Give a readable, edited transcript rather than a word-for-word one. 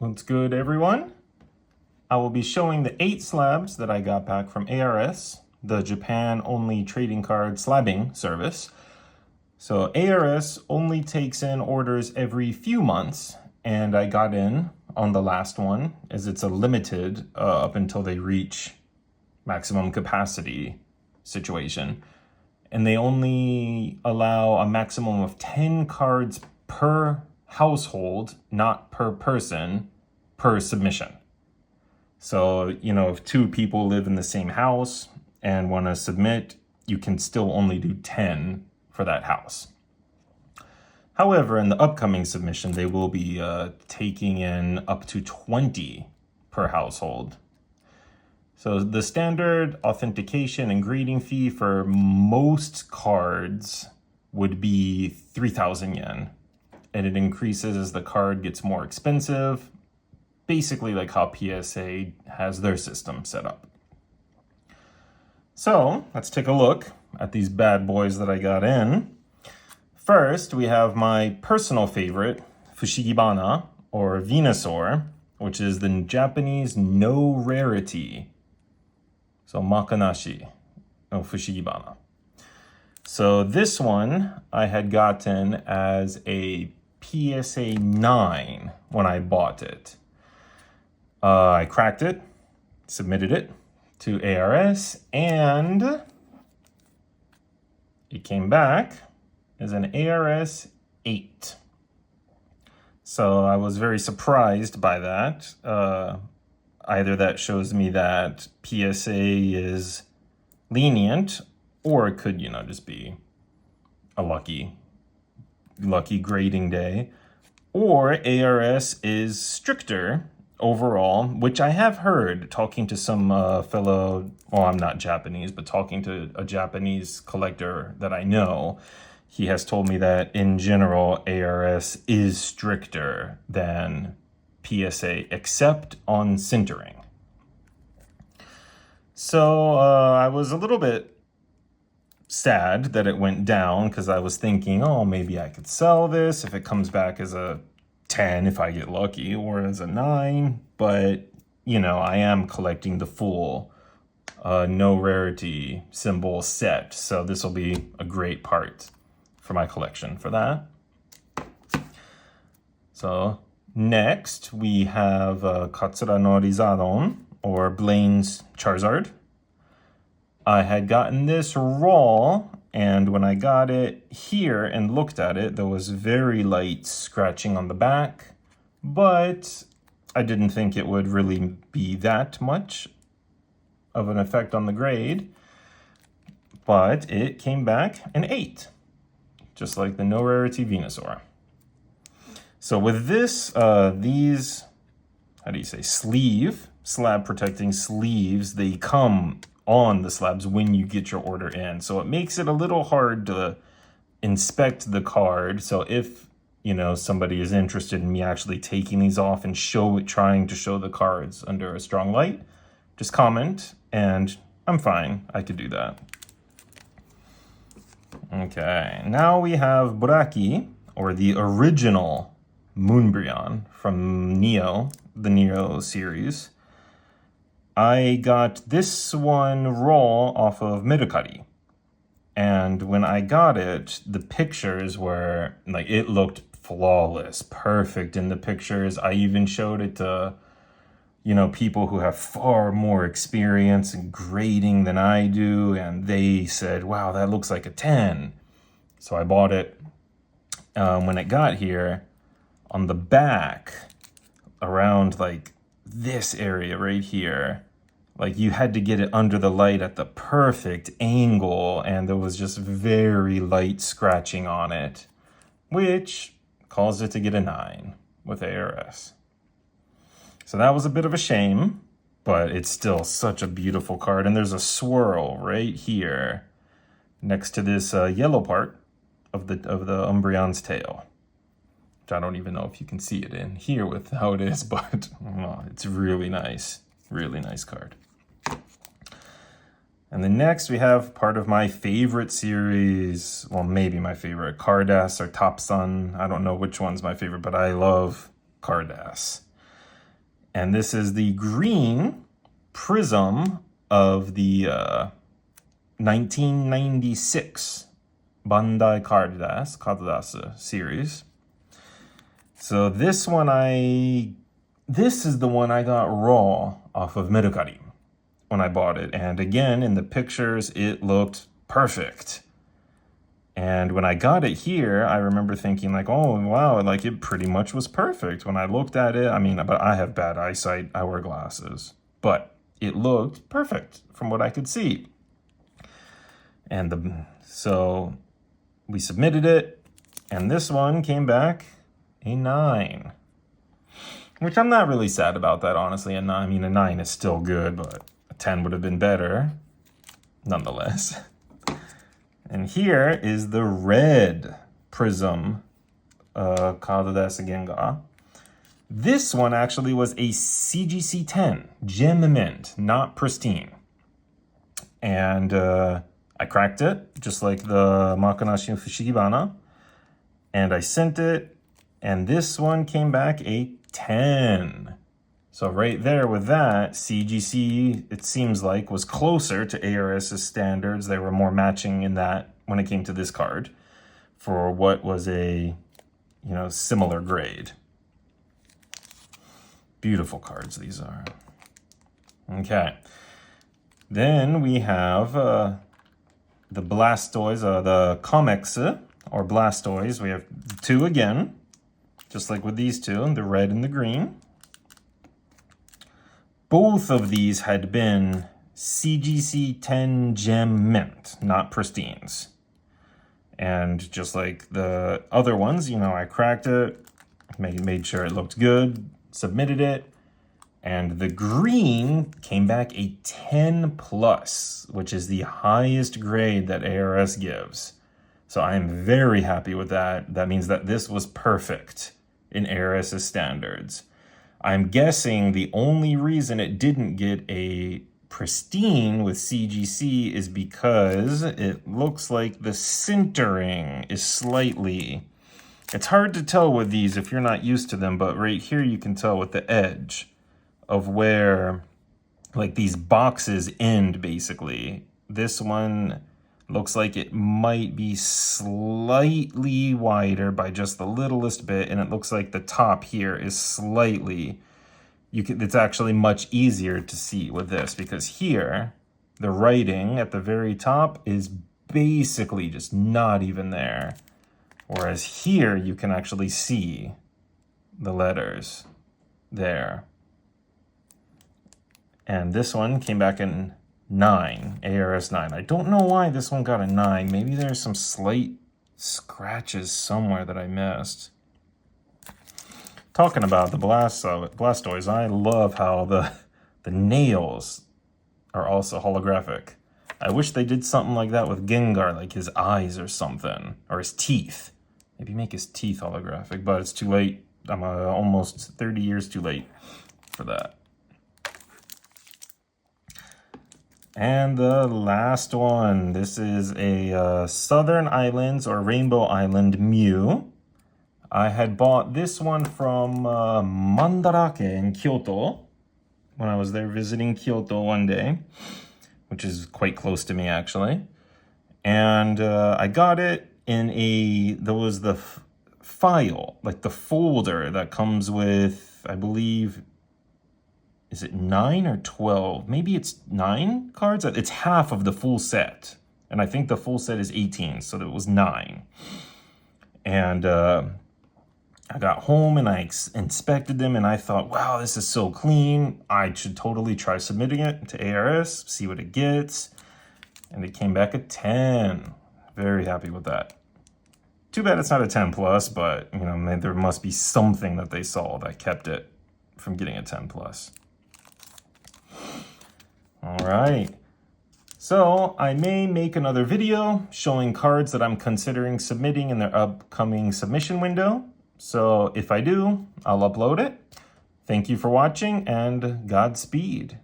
What's good, everyone? I will be showing the 8 slabs that I got back from ARS, the Japan-only trading card slabbing service. So ARS only takes in orders every few months, and I got in on the last one, as it's a limited up until they reach maximum capacity situation. And they only allow a maximum of 10 cards per household, not per person, per submission. So, if 2 people live in the same house and want to submit, you can still only do 10 for that house. However, in the upcoming submission, they will be taking in up to 20 per household. So the standard authentication and grading fee for most cards would be 3,000 yen. And it increases as the card gets more expensive, basically like how PSA has their system set up. So let's take a look at these bad boys that I got in. First, we have my personal favorite, Fushigibana, or Venusaur, which is the Japanese no rarity. So Makanashi no Fushigibana. So this one I had gotten as a PSA 9 when I bought it. I cracked it, submitted it to ARS, and it came back as an ARS 8. So I was very surprised by that. Either that shows me that PSA is lenient, or it could, just be a lucky grading day, or ARS is stricter overall, which I have heard talking to some fellow, well, I'm not Japanese, but talking to a Japanese collector that I know. He has told me that in general, ARS is stricter than PSA, except on sintering. So I was a little bit sad that it went down, because I was thinking, oh, maybe I could sell this if it comes back as a 10 if I get lucky, or as a 9. But, I am collecting the full no rarity symbol set. So this will be a great part for my collection for that. So next, we have Katsura no Rizadon, or Blaine's Charizard. I had gotten this raw, and when I got it here and looked at it, there was very light scratching on the back, but I didn't think it would really be that much of an effect on the grade. But it came back an 8, just like the no rarity Venusaur. So with this, these, slab protecting sleeves, they come on the slabs when you get your order in. So it makes it a little hard to inspect the card. So if, somebody is interested in me actually taking these off and trying to show the cards under a strong light, just comment and I'm fine. I could do that. Okay, now we have Buraki, or the original Moonbryon from Neo, the Neo series. I got this one raw off of Mercari. And when I got it, the pictures were, it looked flawless, perfect in the pictures. I even showed it to, people who have far more experience in grading than I do. And they said, wow, that looks like a 10. So I bought it. When it got here, on the back, around this area right here, you had to get it under the light at the perfect angle, and there was just very light scratching on it, which caused it to get a 9 with ARS. So that was a bit of a shame, but it's still such a beautiful card. And there's a swirl right here next to this yellow part of the Umbreon's tail. I don't even know if you can see it in here with how it is, but it's really nice card. And then next we have part of my favorite series, well, maybe my favorite, Cardass or Top Sun. I don't know which one's my favorite, but I love Cardass. And this is the green prism of the 1996 Bandai Cardass series. So this is the one I got raw off of Mercari when I bought it. And again, in the pictures, it looked perfect. And when I got it here, I remember thinking like, oh, wow, like it pretty much was perfect. When I looked at it, I mean, but I have bad eyesight, I wear glasses. But it looked perfect from what I could see. And so we submitted it, and this one came back a 9. Which I'm not really sad about that, honestly. A 9 is still good, but a 10 would have been better, nonetheless. And here is the red prism Cardass Gengar. This one actually was a CGC 10, gem mint, not pristine. And I cracked it, just like the Makanashi Fushigibana. And I sent it, and this one came back a 10. So right there with that, CGC, it seems like, was closer to ARS's standards. They were more matching in that when it came to this card for what was a, similar grade. Beautiful cards these are. Okay. Then we have the Blastoise, the Comics, or Blastoise. We have 2 again, just like with these 2, the red and the green. Both of these had been CGC 10 gem mint, not pristines. And just like the other ones, I cracked it, made sure it looked good, submitted it, and the green came back a 10 plus, which is the highest grade that ARS gives. So I'm very happy with that. That means that this was perfect in ARS's standards. I'm guessing the only reason it didn't get a pristine with CGC is because it looks like the centering is slightly... It's hard to tell with these if you're not used to them, but right here you can tell with the edge of where like these boxes end basically. This one looks like it might be slightly wider by just the littlest bit, and it looks like the top here is slightly... It's actually much easier to see with this because here, the writing at the very top is basically just not even there. Whereas here, you can actually see the letters there. And this one came back in 9, ARS 9. I don't know why this one got a 9. Maybe there's some slight scratches somewhere that I missed. Talking about the Blastoise, I love how the nails are also holographic. I wish they did something like that with Gengar, like his eyes or something, or his teeth. Maybe make his teeth holographic, but it's too late. I'm almost 30 years too late for that. And the last one, this is a Southern Islands or Rainbow Island Mew. I had bought this one from Mandarake in Kyoto when I was there visiting Kyoto one day, which is quite close to me actually. And I got it in there was the file, like the folder that comes with, I believe, is it 9 or 12? Maybe it's 9 cards. It's half of the full set. And I think the full set is 18, so it was 9. And I got home and I inspected them and I thought, wow, this is so clean. I should totally try submitting it to ARS, see what it gets. And it came back a 10. Very happy with that. Too bad it's not a 10 plus, but there must be something that they saw that kept it from getting a 10 plus. All right. So I may make another video showing cards that I'm considering submitting in their upcoming submission window. So if I do, I'll upload it. Thank you for watching and Godspeed.